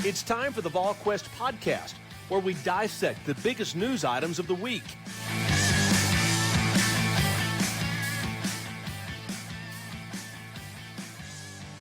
It's time for the VolQuest podcast, where we dissect the biggest news items of the week.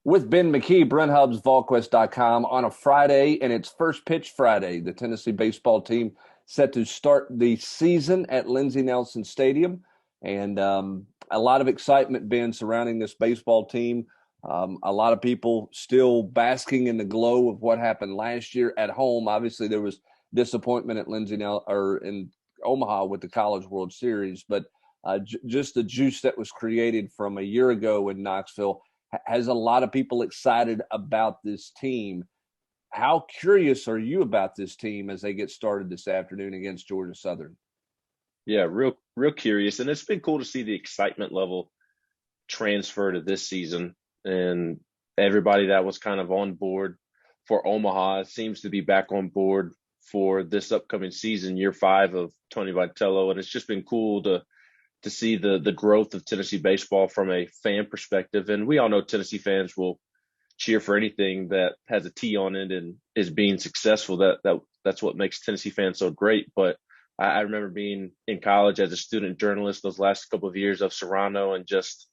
With Ben McKee, Brent Hubbs, VolQuest.com on a Friday, and it's First Pitch Friday. The Tennessee baseball team set to start the season at Lindsey Nelson Stadium, and a lot of excitement, Ben, surrounding this baseball team. A lot of people still basking in the glow of what happened last year at home. Obviously, there was disappointment at in Omaha with the College World Series, but just the juice that was created from a year ago in Knoxville has a lot of people excited about this team. How curious are you about this team as they get started this afternoon against Georgia Southern? Yeah, real curious. And it's been cool to see the excitement level transfer to this season. And everybody that was kind of on board for Omaha seems to be back on board for this upcoming season, year 5 of Tony Vitello. And it's just been cool to see the growth of Tennessee baseball from a fan perspective. And we all know Tennessee fans will cheer for anything that has a T on it and is being successful. That's what makes Tennessee fans so great. But I remember being in college as a student journalist those last couple of years of Serrano, and just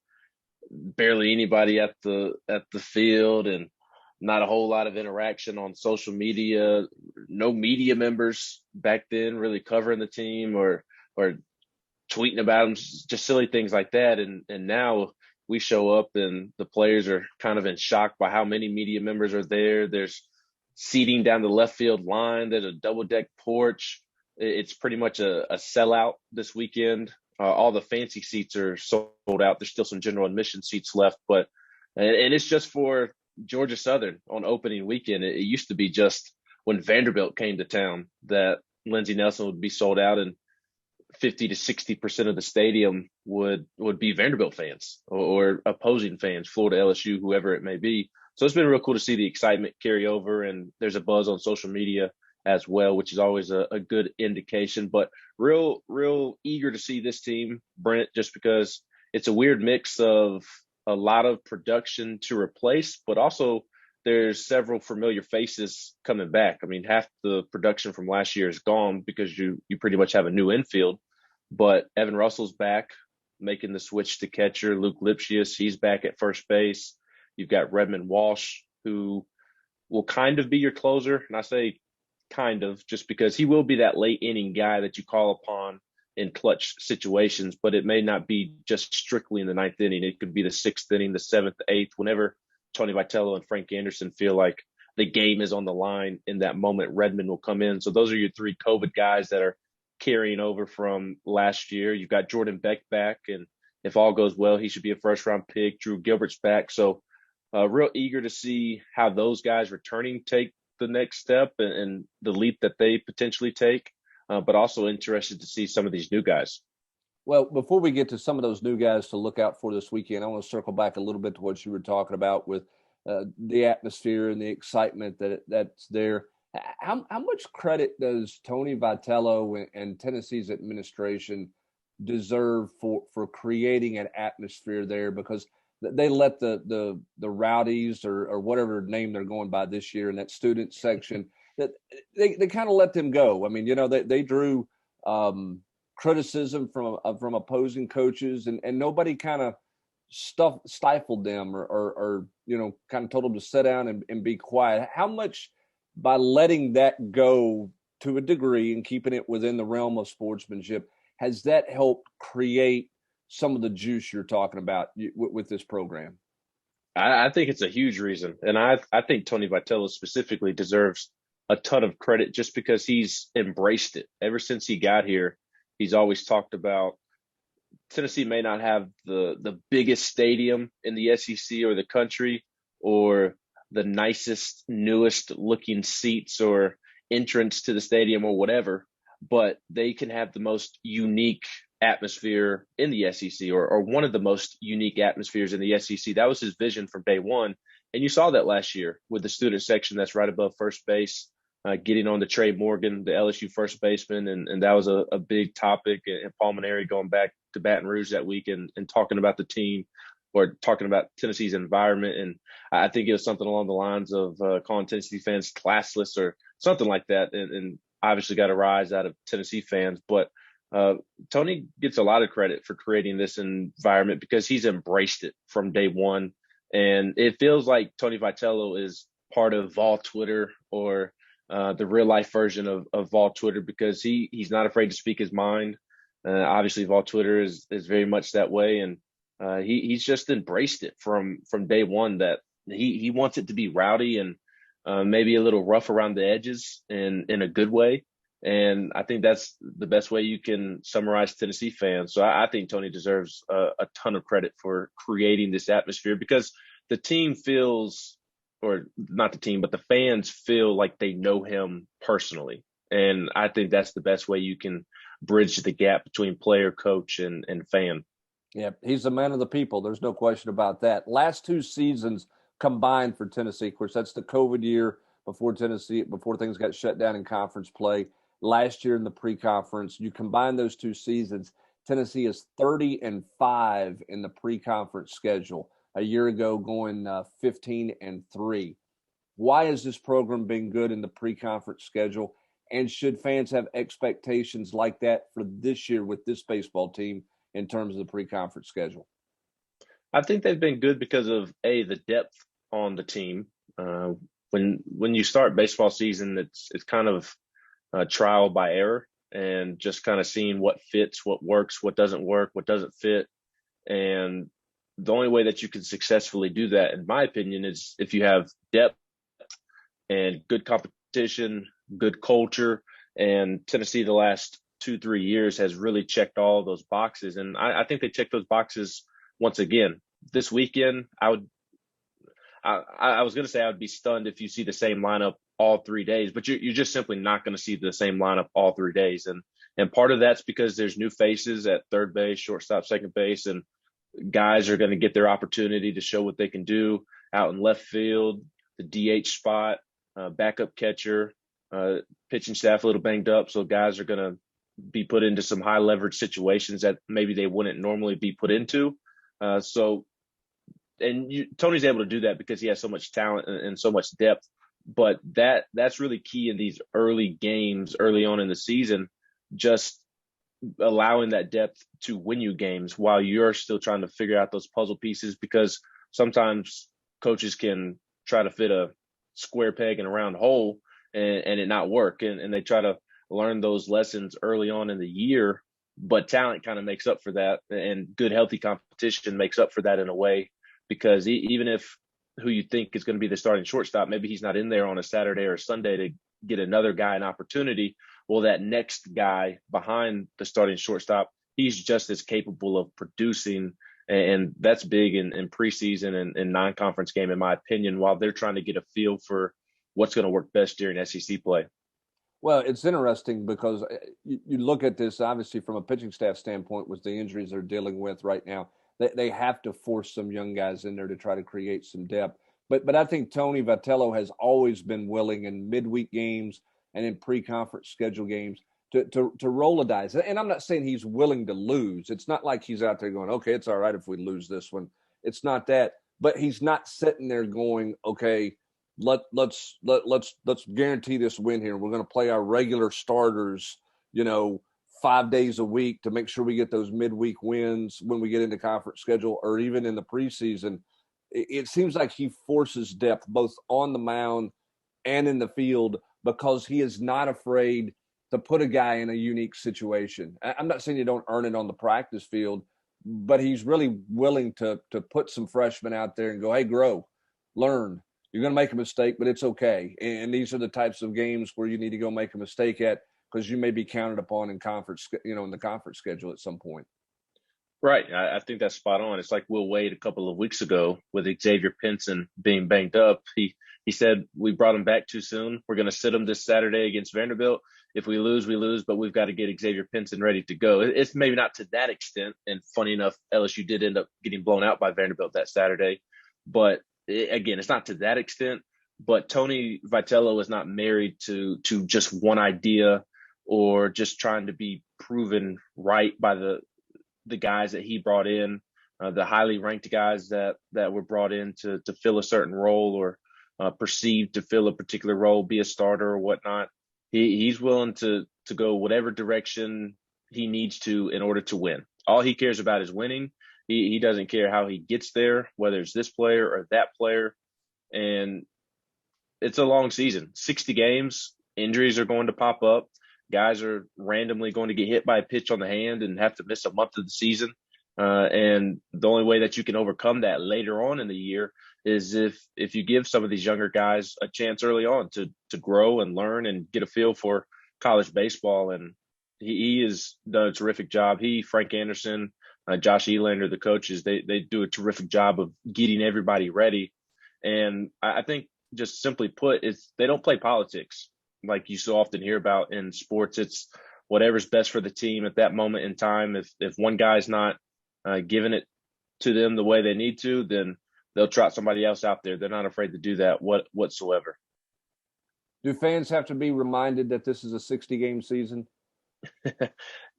barely anybody at the field, and not a whole lot of interaction on social media. No media members back then really covering the team or tweeting about them, just silly things like that. And now we show up and the players are kind of in shock by how many media members are there. There's seating down the left field line. There's a double deck porch. It's pretty much a sellout this weekend. All the fancy seats are sold out. There's still some general admission seats left, and it's just for Georgia Southern on opening weekend. It used to be just when Vanderbilt came to town that Lindsey Nelson would be sold out, and 50 to 60% of the stadium would be Vanderbilt fans or opposing fans, Florida, LSU, whoever it may be. So it's been real cool to see the excitement carry over, and there's a buzz on social media as well, which is always a good indication. But real eager to see this team, Brent, just because it's a weird mix of a lot of production to replace, but also there's several familiar faces coming back. I mean, half the production from last year is gone because you pretty much have a new infield. But Evan Russell's back, making the switch to catcher. Luke Lipscombe, he's back at first base. You've got Redmond Walsh, who will kind of be your closer. And I say kind of just because he will be that late inning guy that you call upon in clutch situations, but it may not be just strictly in the 9th inning. It could be the 6th inning, the 7th, 8th, whenever Tony Vitello and Frank Anderson feel like the game is on the line. In that moment, Redmond will come in. So those are your 3 COVID guys that are carrying over from last year. You've got Jordan Beck back, and if all goes well, he should be a first-round pick. Drew Gilbert's back. So real eager to see how those guys returning take the next step and the leap that they potentially take, but also interested to see some of these new guys. Well, before we get to some of those new guys to look out for this weekend, I want to circle back a little bit to what you were talking about with the atmosphere and the excitement that's there. How much credit does Tony Vitello and Tennessee's administration deserve for creating an atmosphere there? Because they let the rowdies or whatever name they're going by this year in that student section, that they kind of let them go. I mean, they drew criticism from opposing coaches, and nobody kind of stifled them or kind of told them to sit down and be quiet. How much, by letting that go to a degree and keeping it within the realm of sportsmanship, has that helped create some of the juice you're talking about with this program? I think it's a huge reason. And I think Tony Vitello specifically deserves a ton of credit just because he's embraced it. Ever since he got here, he's always talked about Tennessee may not have the biggest stadium in the SEC or the country, or the nicest, newest looking seats or entrance to the stadium or whatever, but they can have the most unique atmosphere in the SEC, or one of the most unique atmospheres in the SEC. That was his vision from day one. And you saw that last year with the student section that's right above first base, getting on to Trey Morgan, the LSU first baseman. And that was a big topic. And Paul Maneri going back to Baton Rouge that week and talking about the team. or talking about Tennessee's environment. And I think it was something along the lines of calling Tennessee fans classless or something like that. And obviously got a rise out of Tennessee fans. But Tony gets a lot of credit for creating this environment because he's embraced it from day one. And it feels like Tony Vitello is part of Vol Twitter, or the real life version of Vol Twitter, because he's not afraid to speak his mind. Obviously, Vol Twitter is very much that way. And he's just embraced it from day one, that he wants it to be rowdy and maybe a little rough around the edges in a good way. And I think that's the best way you can summarize Tennessee fans. So I think Tony deserves a ton of credit for creating this atmosphere, because the team feels, or not the team, but the fans feel like they know him personally. And I think that's the best way you can bridge the gap between player, coach, and fan. Yeah, he's a man of the people. There's no question about that. Last 2 seasons combined for Tennessee. Of course, that's the COVID year before things got shut down in conference play. Last year in the pre-conference, you combine those 2 seasons, Tennessee is 30-5 in the pre-conference schedule. A year ago, going 15-3. Why has this program been good in the pre-conference schedule? And should fans have expectations like that for this year with this baseball team in terms of the pre-conference schedule? I think they've been good because of the depth on the team. When you start baseball season, it's kind of trial by error, and just kind of seeing what fits, what works, what doesn't work, what doesn't fit. And the only way that you can successfully do that, in my opinion, is if you have depth and good competition, good culture. And Tennessee the last 2-3 years has really checked all those boxes. And I think they checked those boxes once again. This weekend, I was going to say I would be stunned if you see the same lineup all 3 days, but you're just simply not going to see the same lineup all 3 days. And part of that's because there's new faces at third base, shortstop, second base, and guys are going to get their opportunity to show what they can do out in left field, the DH spot, backup catcher, pitching staff a little banged up. So guys are going to be put into some high leverage situations that maybe they wouldn't normally be put into. Tony's able to do that because he has so much talent and so much depth. But that's really key in these early games, early on in the season, just allowing that depth to win you games while you're still trying to figure out those puzzle pieces, because sometimes coaches can try to fit a square peg in a round hole and it not work. And they try to learn those lessons early on in the year, but talent kind of makes up for that, and good, healthy competition makes up for that in a way, because even if who you think is going to be the starting shortstop, maybe he's not in there on a Saturday or a Sunday to get another guy an opportunity. Well, that next guy behind the starting shortstop, he's just as capable of producing. And that's big in preseason and non-conference game, in my opinion, while they're trying to get a feel for what's going to work best during SEC play. Well, it's interesting because you look at this, obviously, from a pitching staff standpoint, with the injuries they're dealing with right now. They have to force some young guys in there to try to create some depth. But I think Tony Vitello has always been willing in midweek games and in pre-conference schedule games to roll a dice. And I'm not saying he's willing to lose. It's not like he's out there going, okay, it's all right if we lose this one. It's not that. But he's not sitting there going, okay, let's guarantee this win here. We're going to play our regular starters, 5 days a week to make sure we get those midweek wins when we get into conference schedule, or even in the preseason. It seems like he forces depth both on the mound and in the field, because he is not afraid to put a guy in a unique situation. I'm not saying you don't earn it on the practice field, but he's really willing to put some freshmen out there and go, hey, grow, learn. You're going to make a mistake, but it's okay. And these are the types of games where you need to go make a mistake at, because you may be counted upon in conference, in the conference schedule at some point. Right. I think that's spot on. It's like Will Wade a couple of weeks ago with Xavier Pinson being banged up. He said, we brought him back too soon. We're going to sit him this Saturday against Vanderbilt. If we lose, we lose, but we've got to get Xavier Pinson ready to go. It's maybe not to that extent. And funny enough, LSU did end up getting blown out by Vanderbilt that Saturday. But again, it's not to that extent. But Tony Vitello is not married to just one idea, or just trying to be proven right by the guys that he brought in. the highly ranked guys that were brought in to fill a certain role or perceived to fill a particular role, be a starter or whatnot. He's willing to go whatever direction he needs to in order to win. All he cares about is winning. He doesn't care how he gets there, whether it's this player or that player. And it's a long season, 60 games. Injuries are going to pop up. Guys are randomly going to get hit by a pitch on the hand and have to miss a month of the season. And the only way that you can overcome that later on in the year is if you give some of these younger guys a chance early on to grow and learn and get a feel for college baseball. And he has done a terrific job. Frank Anderson, Josh Elander, the coaches, they do a terrific job of getting everybody ready. And I think, just simply put, they don't play politics like you so often hear about in sports. It's whatever's best for the team at that moment in time. If one guy's not giving it to them the way they need to, then they'll trot somebody else out there. They're not afraid to do that whatsoever. Do fans have to be reminded that this is a 60-game season?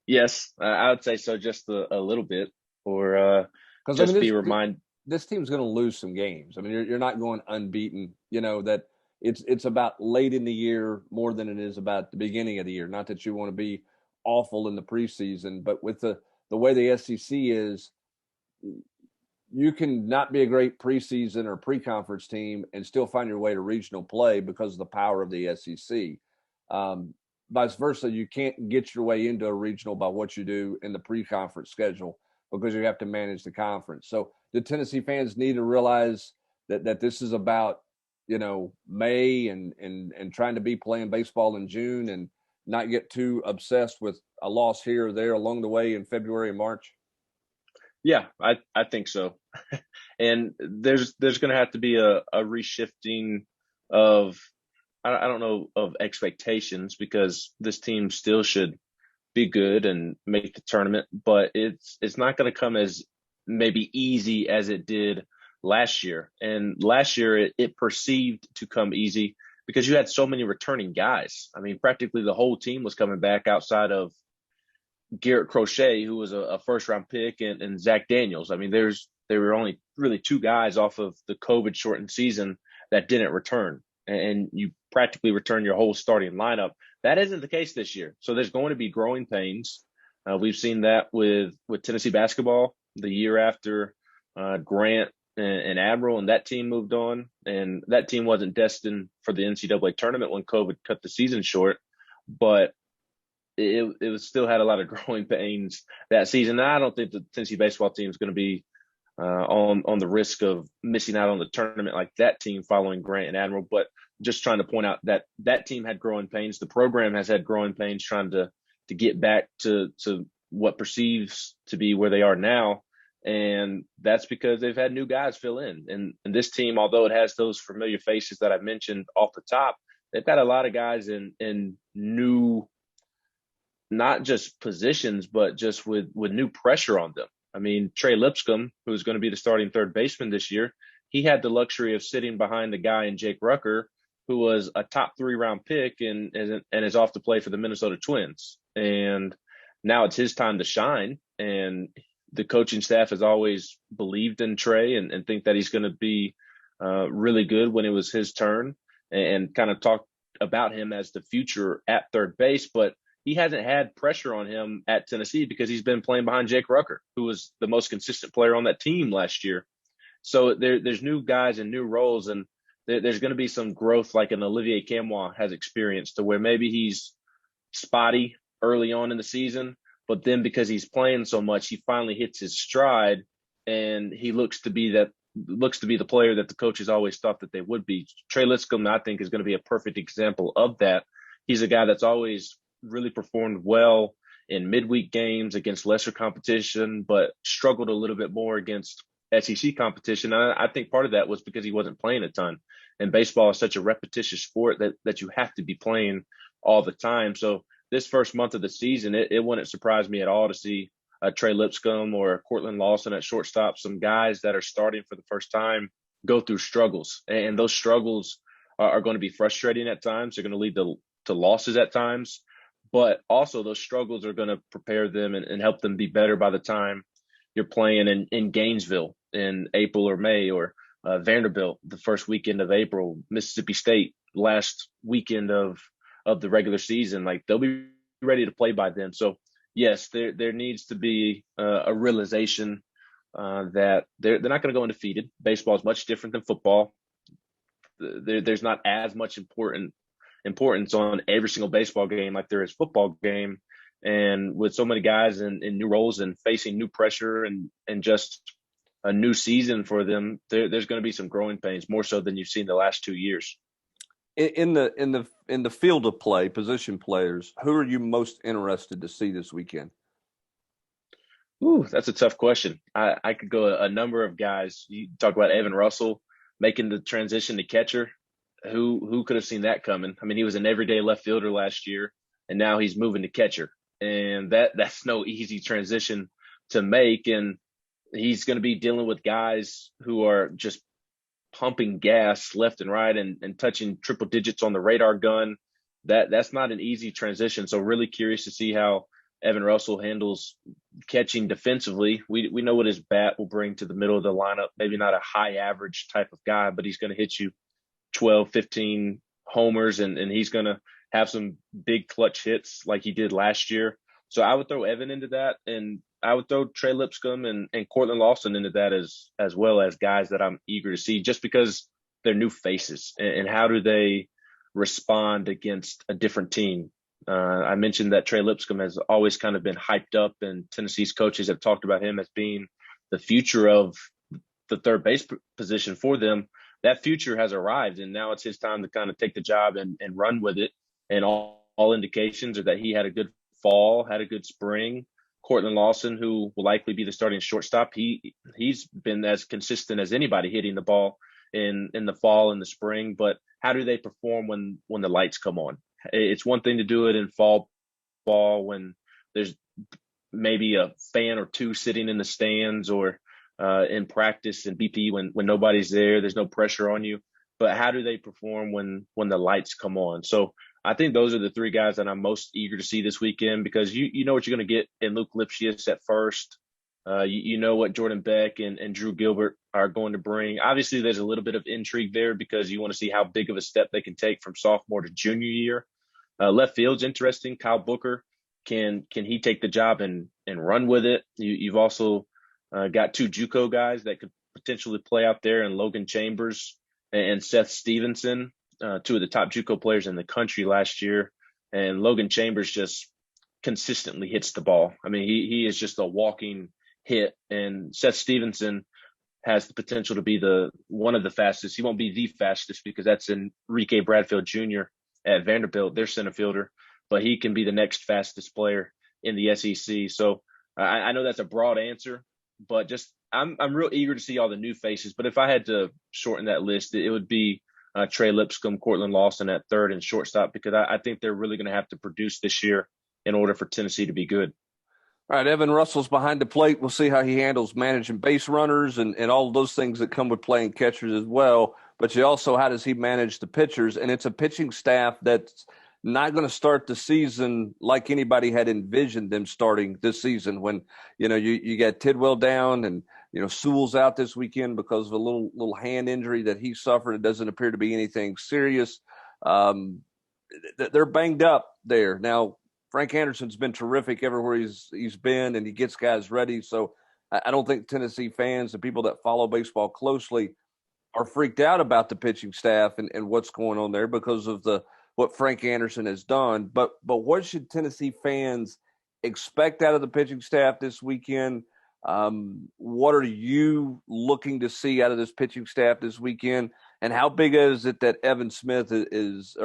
Yes, I would say so, just a little bit, or just be reminded. This team's going to lose some games. I mean, you're not going unbeaten. You know that it's about late in the year more than it is about the beginning of the year. Not that you want to be awful in the preseason, but with the way the SEC is, you can not be a great preseason or pre-conference team and still find your way to regional play because of the power of the SEC. Vice versa, you can't get your way into a regional by what you do in the pre-conference schedule because you have to manage the conference. So the Tennessee fans need to realize that this is about, May and trying to be playing baseball in June and not get too obsessed with a loss here or there along the way in February and March? Yeah, I think so. And there's going to have to be a reshifting of, I don't know, of expectations, because this team still should be good and make the tournament, but it's not going to come as maybe easy as it did last year. And last year it perceived to come easy because you had so many returning guys. I mean, practically the whole team was coming back outside of Garrett Crochet, who was a first round pick, and Zach Daniels. I mean, there were only really two guys off of the COVID shortened season that didn't return, and you practically return your whole starting lineup. That isn't the case this year. So there's going to be growing pains. We've seen that with Tennessee basketball the year after Grant and Admiral and that team moved on, and that team wasn't destined for the NCAA tournament when COVID cut the season short, but it was still had a lot of growing pains that season. And I don't think the Tennessee baseball team is going to be on the risk of missing out on the tournament like that team following Grant and Admiral. But just trying to point out that team had growing pains. The program has had growing pains trying to get back to what perceives to be where they are now. And that's because they've had new guys fill in. And this team, although it has those familiar faces that I mentioned off the top, they've got a lot of guys in new, not just positions, but just with new pressure on them. I mean, Trey Lipscombe, who's going to be the starting third baseman this year, he had the luxury of sitting behind a guy in Jake Rucker, who was a top 3 round pick and is off to play for the Minnesota Twins. And now it's his time to shine. And the coaching staff has always believed in Trey and think that he's going to be really good when it was his turn, and kind of talked about him as the future at third base. But he hasn't had pressure on him at Tennessee because he's been playing behind Jake Rucker, who was the most consistent player on that team last year. So there's new guys and new roles, and there's going to be some growth like an Olivier Camois has experienced, to where maybe he's spotty early on in the season, but then because he's playing so much, he finally hits his stride, and he looks to be the player that the coaches always thought that they would be. Trey Liscombe, I think, is going to be a perfect example of that. He's a guy that's always really performed well in midweek games against lesser competition, but struggled a little bit more against SEC competition. I think part of that was because he wasn't playing a ton. And baseball is such a repetitious sport that you have to be playing all the time. So this first month of the season, it wouldn't surprise me at all to see Trey Lipscombe or Cortland Lawson at shortstop, some guys that are starting for the first time, go through struggles. And those struggles are going to be frustrating at times. They're going to lead to losses at times. But also those struggles are going to prepare them and help them be better by the time you're playing in Gainesville in April or May, or Vanderbilt the first weekend of April, Mississippi State last weekend of the regular season. Like, they'll be ready to play by then. So yes, there needs to be a realization that they're not going to go undefeated. Baseball is much different than football. There's not as much importance on every single baseball game like there is football game. And with so many guys in new roles and facing new pressure and just a new season for them, there's going to be some growing pains, more so than you've seen the last 2 years. In the field of play, position players, who are you most interested to see this weekend? Ooh, that's a tough question. I could go a number of guys. You talk about Evan Russell making the transition to catcher. Who could have seen that coming? I mean, he was an everyday left fielder last year, and now he's moving to catcher. And that's no easy transition to make. And he's going to be dealing with guys who are just pumping gas left and right and touching triple digits on the radar gun. That's not an easy transition. So really curious to see how Evan Russell handles catching defensively. We know what his bat will bring to the middle of the lineup. Maybe not a high average type of guy, but he's going to hit you 12, 15 homers, and he's going to have some big clutch hits like he did last year. So I would throw Evan into that, and I would throw Trey Lipscombe and Cortland Lawson into that as well as guys that I'm eager to see, just because they're new faces and how do they respond against a different team. I mentioned that Trey Lipscombe has always kind of been hyped up, and Tennessee's coaches have talked about him as being the future of the third base position for them. That future has arrived, and now it's his time to kind of take the job and run with it. And all indications are that he had a good fall, had a good spring. Cortland Lawson, who will likely be the starting shortstop, he's been as consistent as anybody hitting the ball in the fall and the spring. But how do they perform when the lights come on? It's one thing to do it in fall ball when there's maybe a fan or two sitting in the stands, or in practice and BP when nobody's there, there's no pressure on you. But how do they perform when the lights come on? So I think those are the three guys that I'm most eager to see this weekend, because you know what you're going to get in Luke Lipscombe at first. You know what Jordan Beck and Drew Gilbert are going to bring. Obviously, there's a little bit of intrigue there because you want to see how big of a step they can take from sophomore to junior year. Left field's interesting. Kyle Booker, can he take the job and run with it? You've also got two JUCO guys that could potentially play out there, and Logan Chambers and Seth Stevenson, two of the top JUCO players in the country last year. And Logan Chambers just consistently hits the ball. I mean, he is just a walking hit. And Seth Stevenson has the potential to be one of the fastest. He won't be the fastest because that's Enrique Bradfield Jr. at Vanderbilt, their center fielder, but he can be the next fastest player in the SEC. So I know that's a broad answer, but just I'm real eager to see all the new faces. But if I had to shorten that list, it would be Trey Lipscombe, Cortland Lawson at third and shortstop, because I think they're really going to have to produce this year in order for Tennessee to be good. All right, Evan Russell's behind the plate. We'll see how he handles managing base runners and all those things that come with playing catchers as well. But you also, how does he manage the pitchers? And it's a pitching staff that's not going to start the season like anybody had envisioned them starting this season, when, you got Tidwell down and, Sewell's out this weekend because of a little hand injury that he suffered. It doesn't appear to be anything serious. They're banged up there. Now, Frank Anderson's been terrific everywhere he's been, and he gets guys ready. So I don't think Tennessee fans and people that follow baseball closely are freaked out about the pitching staff and what's going on there because of what Frank Anderson has done. But what should Tennessee fans expect out of the pitching staff this weekend? What are you looking to see out of this pitching staff this weekend? And how big is it that Ethan Smith is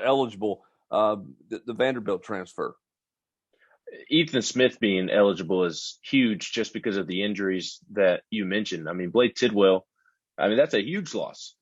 eligible, the Vanderbilt transfer? Ethan Smith being eligible is huge just because of the injuries that you mentioned. I mean, Blake Tidwell, that's a huge loss.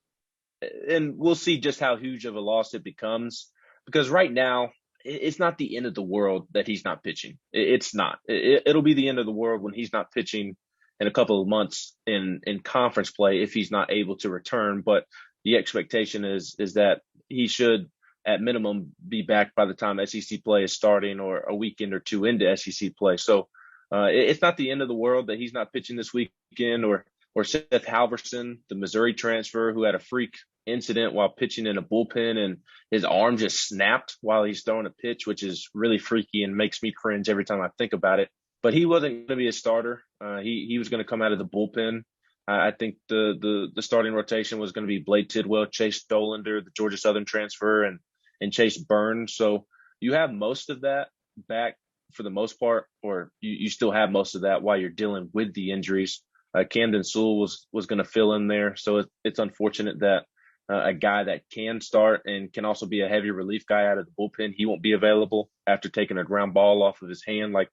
And we'll see just how huge of a loss it becomes, because right now it's not the end of the world that he's not pitching. It's not. It'll be the end of the world when he's not pitching in a couple of months in conference play if he's not able to return. But the expectation is that he should at minimum be back by the time SEC play is starting or a weekend or two into SEC play. So it's not the end of the world that he's not pitching this weekend, or Seth Halverson, the Missouri transfer who had a freak incident while pitching in a bullpen and his arm just snapped while he's throwing a pitch, which is really freaky and makes me cringe every time I think about it. But he wasn't going to be a starter. He was going to come out of the bullpen. I think the starting rotation was going to be Blade Tidwell, Chase Dolander, the Georgia Southern transfer, and Chase Burns. So you have most of that back for the most part, or you still have most of that while you're dealing with the injuries. Camden Sewell was going to fill in there. So it's unfortunate that a guy that can start and can also be a heavy relief guy out of the bullpen, he won't be available after taking a ground ball off of his hand like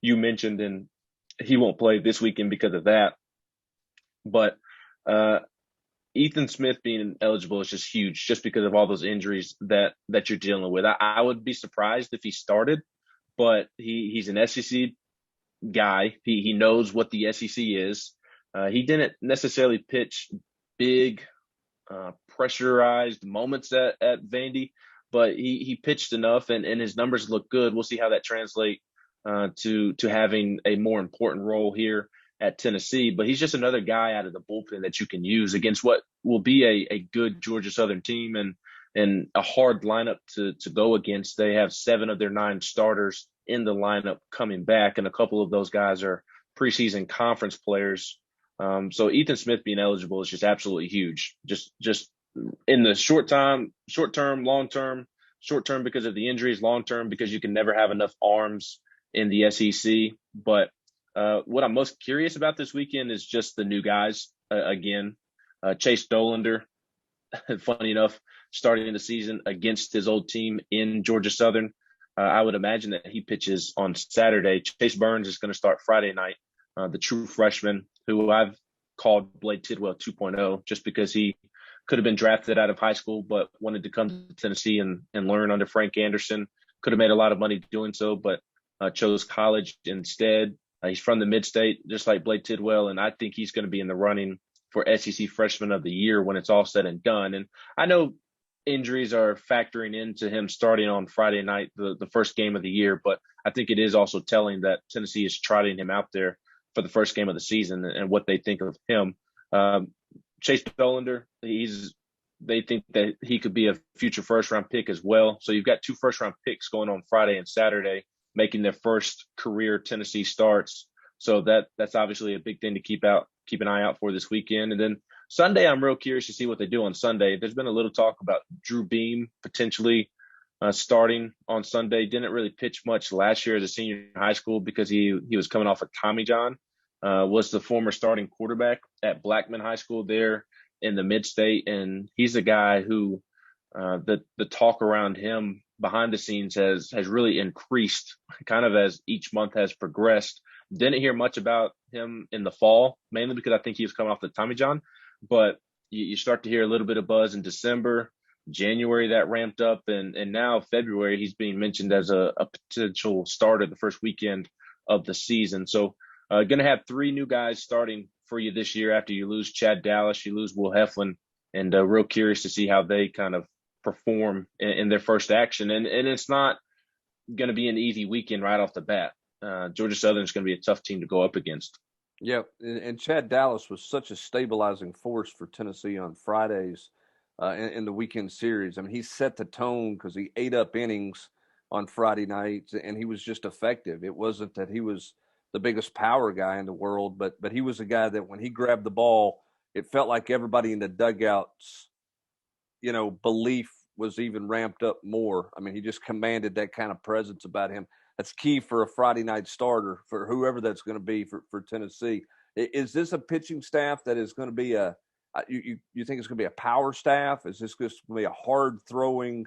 you mentioned, and he won't play this weekend because of that. But Ethan Smith being eligible is just huge, just because of all those injuries that you're dealing with. I would be surprised if he started, but he's an SEC guy. He knows what the SEC is. He didn't necessarily pitch big, pressurized moments at Vandy, but he pitched enough, and his numbers look good. We'll see how that translates to having a more important role here at Tennessee. But he's just another guy out of the bullpen that you can use against what will be a good Georgia Southern team and a hard lineup to go against. They have 7 of their 9 starters in the lineup coming back, and a couple of those guys are preseason conference players. So Ethan Smith being eligible is just absolutely huge. Just in the short term, long term, short term because of the injuries, long term because you can never have enough arms in the SEC. But what I'm most curious about this weekend is just the new guys. Again, Chase Dolander, funny enough, starting the season against his old team in Georgia Southern. I would imagine that he pitches on Saturday. Chase Burns is going to start Friday night, the true freshman who I've called Blade Tidwell 2.0 just because he could have been drafted out of high school but wanted to come to Tennessee and learn under Frank Anderson. Could have made a lot of money doing so, but chose college instead. He's from the mid-state, just like Blade Tidwell, and I think he's going to be in the running for SEC Freshman of the Year when it's all said and done. And I know injuries are factoring into him starting on Friday night, the first game of the year, but I think it is also telling that Tennessee is trotting him out there for the first game of the season and what they think of him. Chase Dolander, they think that he could be a future first-round pick as well. So you've got 2 first-round picks going on Friday and Saturday, making their first career Tennessee starts. So that's obviously a big thing to keep an eye out for this weekend. And then Sunday, I'm real curious to see what they do on Sunday. There's been a little talk about Drew Beam potentially starting on Sunday. Didn't really pitch much last year as a senior in high school because he was coming off of Tommy John. Was the former starting quarterback at Blackman High School there in the mid-state, and he's a guy who the talk around him behind the scenes has really increased kind of as each month has progressed. Didn't hear much about him in the fall, mainly because I think he was coming off the Tommy John, but you start to hear a little bit of buzz in December. January that ramped up, and now February he's being mentioned as a potential starter the first weekend of the season. So going to have 3 new guys starting for you this year after you lose Chad Dallas, you lose Will Heflin, and real curious to see how they kind of perform in their first action. And it's not going to be an easy weekend right off the bat. Georgia Southern is going to be a tough team to go up against. Yeah, and Chad Dallas was such a stabilizing force for Tennessee on Fridays in the weekend series. I mean, he set the tone because he ate up innings on Friday nights, and he was just effective. It wasn't that he was the biggest power guy in the world, but he was a guy that when he grabbed the ball, it felt like everybody in the dugouts, belief was even ramped up more. I mean, he just commanded that kind of presence about him. That's key for a Friday night starter for whoever that's going to be for Tennessee. Is this a pitching staff that is going to be you think it's going to be a power staff? Is this going to be a hard throwing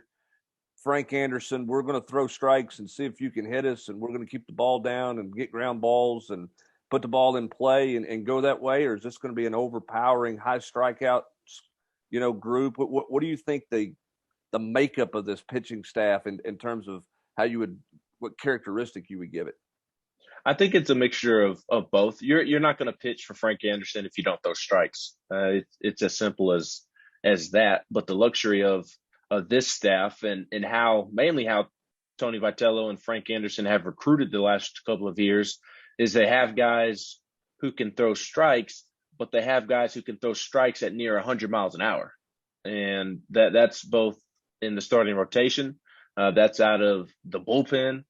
Frank Anderson? We're going to throw strikes and see if you can hit us, and we're going to keep the ball down and get ground balls and put the ball in play and go that way? Or is this going to be an overpowering high strikeout, group? What do you think the makeup of this pitching staff in terms of how you would, what characteristic you would give it? I think it's a mixture of both. You're not going to pitch for Frank Anderson if you don't throw strikes. It's as simple as that. But the luxury of this staff and mainly how Tony Vitello and Frank Anderson have recruited the last couple of years is they have guys who can throw strikes, but they have guys who can throw strikes at near 100 miles an hour. And that's both in the starting rotation. That's out of the bullpen.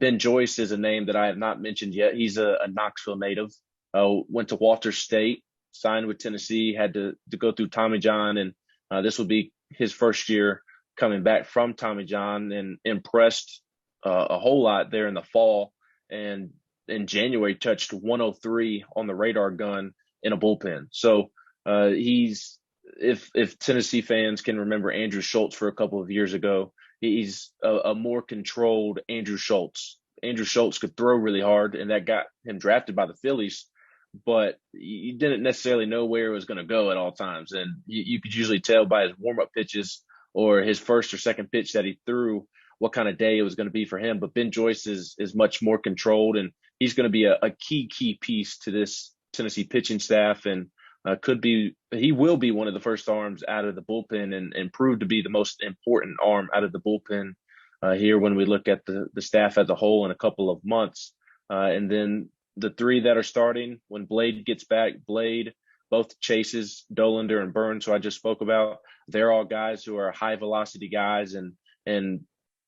Ben Joyce is a name that I have not mentioned yet. He's a Knoxville native. Went to Walters State, signed with Tennessee, had to go through Tommy John, and this will be his first year coming back from Tommy John, and impressed a whole lot there in the fall. And in January, touched 103 on the radar gun in a bullpen. So he's, if Tennessee fans can remember Andrew Schultz for a couple of years ago, he's a more controlled Andrew Schultz. Andrew Schultz could throw really hard, and that got him drafted by the Phillies, but you didn't necessarily know where it was going to go at all times. And you could usually tell by his warm-up pitches or his first or second pitch that he threw what kind of day it was going to be for him. But Ben Joyce is much more controlled, and he's going to be a key piece to this Tennessee pitching staff, and he will be one of the first arms out of the bullpen, and prove to be the most important arm out of the bullpen here when we look at the staff as a whole in a couple of months. And then the three that are starting when Blade gets back, both Chases, Dolander, and Burns, who I just spoke about, they're all guys who are high velocity guys. And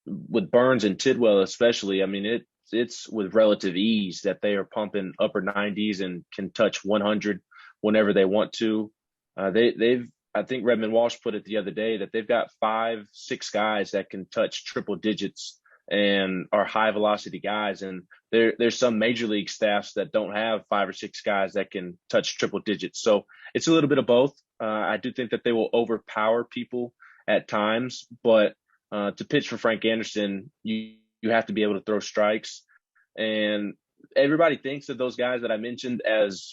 with Burns and Tidwell especially, I mean, it's with relative ease that they are pumping upper 90s and can touch 100 whenever they want to. I think Redmond Walsh put it the other day that they've got 5-6 guys that can touch triple digits and are high velocity guys. And there's some major league staffs that don't have 5 or 6 guys that can touch triple digits. So it's a little bit of both. I do think that they will overpower people at times, but to pitch for Frank Anderson, you have to be able to throw strikes. And everybody thinks of those guys that I mentioned as,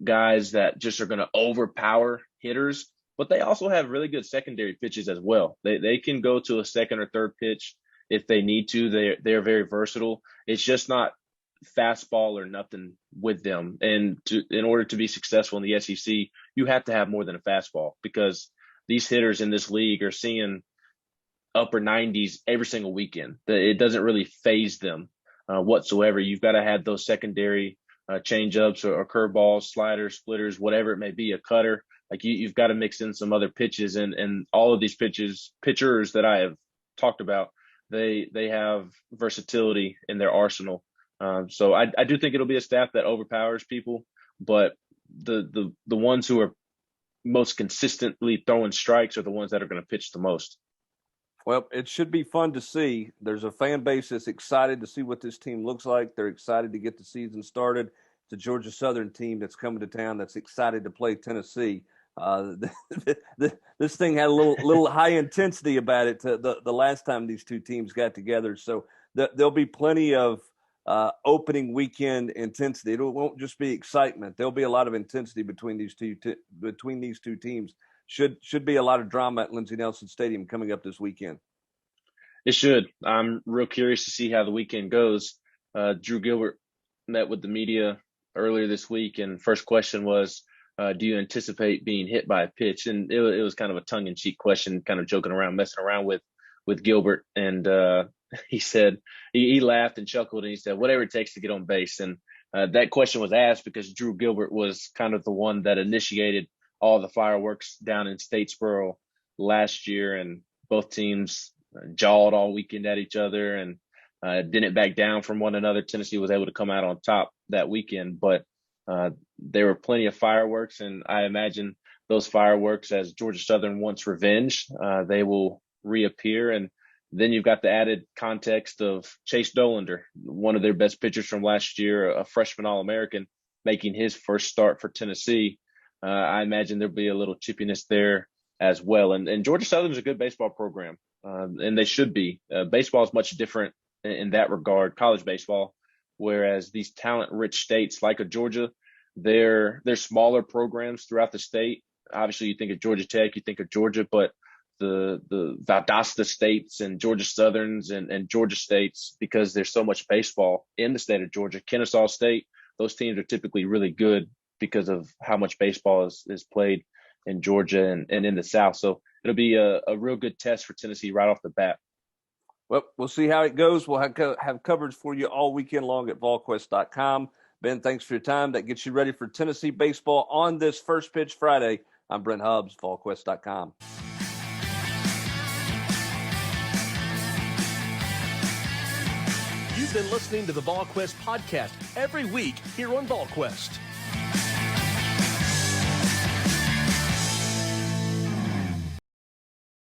guys that just are going to overpower hitters, but they also have really good secondary pitches as well. They can go to a second or third pitch if they need to. They're very versatile. It's just not fastball or nothing with them. And in order to be successful in the SEC, you have to have more than a fastball, because these hitters in this league are seeing upper 90s every single weekend. It doesn't really phase them whatsoever. You've got to have those secondary change-ups or curveballs, sliders, splitters, whatever it may be, a cutter. Like you've got to mix in some other pitches, and all of these pitchers that I have talked about, they have versatility in their arsenal. So I do think it'll be a staff that overpowers people, but the ones who are most consistently throwing strikes are the ones that are going to pitch the most. Well, it should be fun to see. There's a fan base that's excited to see what this team looks like. They're excited to get the season started. It's a Georgia Southern team that's coming to town that's excited to play Tennessee. This thing had a little high intensity about it the last time these two teams got together. So there'll be plenty of opening weekend intensity. It won't just be excitement. There'll be a lot of intensity between these two teams. Should be a lot of drama at Lindsey Nelson Stadium coming up this weekend. It should. I'm real curious to see how the weekend goes. Drew Gilbert met with the media earlier this week, and first question was, do you anticipate being hit by a pitch? And it was kind of a tongue-in-cheek question, kind of joking around, messing around with Gilbert. And he said, he laughed and chuckled, and he said, whatever it takes to get on base. And that question was asked because Drew Gilbert was kind of the one that initiated all the fireworks down in Statesboro last year, and both teams jawed all weekend at each other and didn't back down from one another. Tennessee was able to come out on top that weekend, but there were plenty of fireworks, and I imagine those fireworks, as Georgia Southern wants revenge, they will reappear. And then you've got the added context of Chase Dolander, one of their best pitchers from last year, a freshman All-American, making his first start for Tennessee. I imagine there'll be a little chippiness there as well. And Georgia Southern is a good baseball program, and they should be. Baseball is much different in that regard, college baseball, whereas these talent-rich states like a Georgia, they're smaller programs throughout the state. Obviously, you think of Georgia Tech, you think of Georgia, but the Valdosta states and Georgia Southerns and Georgia states, because there's so much baseball in the state of Georgia, Kennesaw State, those teams are typically really good because of how much baseball is played in Georgia and in the South. So it'll be a real good test for Tennessee right off the bat. Well, we'll see how it goes. We'll have coverage for you all weekend long at volquest.com. Ben, thanks for your time. That gets you ready for Tennessee baseball on this First Pitch Friday. I'm Brent Hubbs, volquest.com. You've been listening to the VolQuest podcast every week here on VolQuest.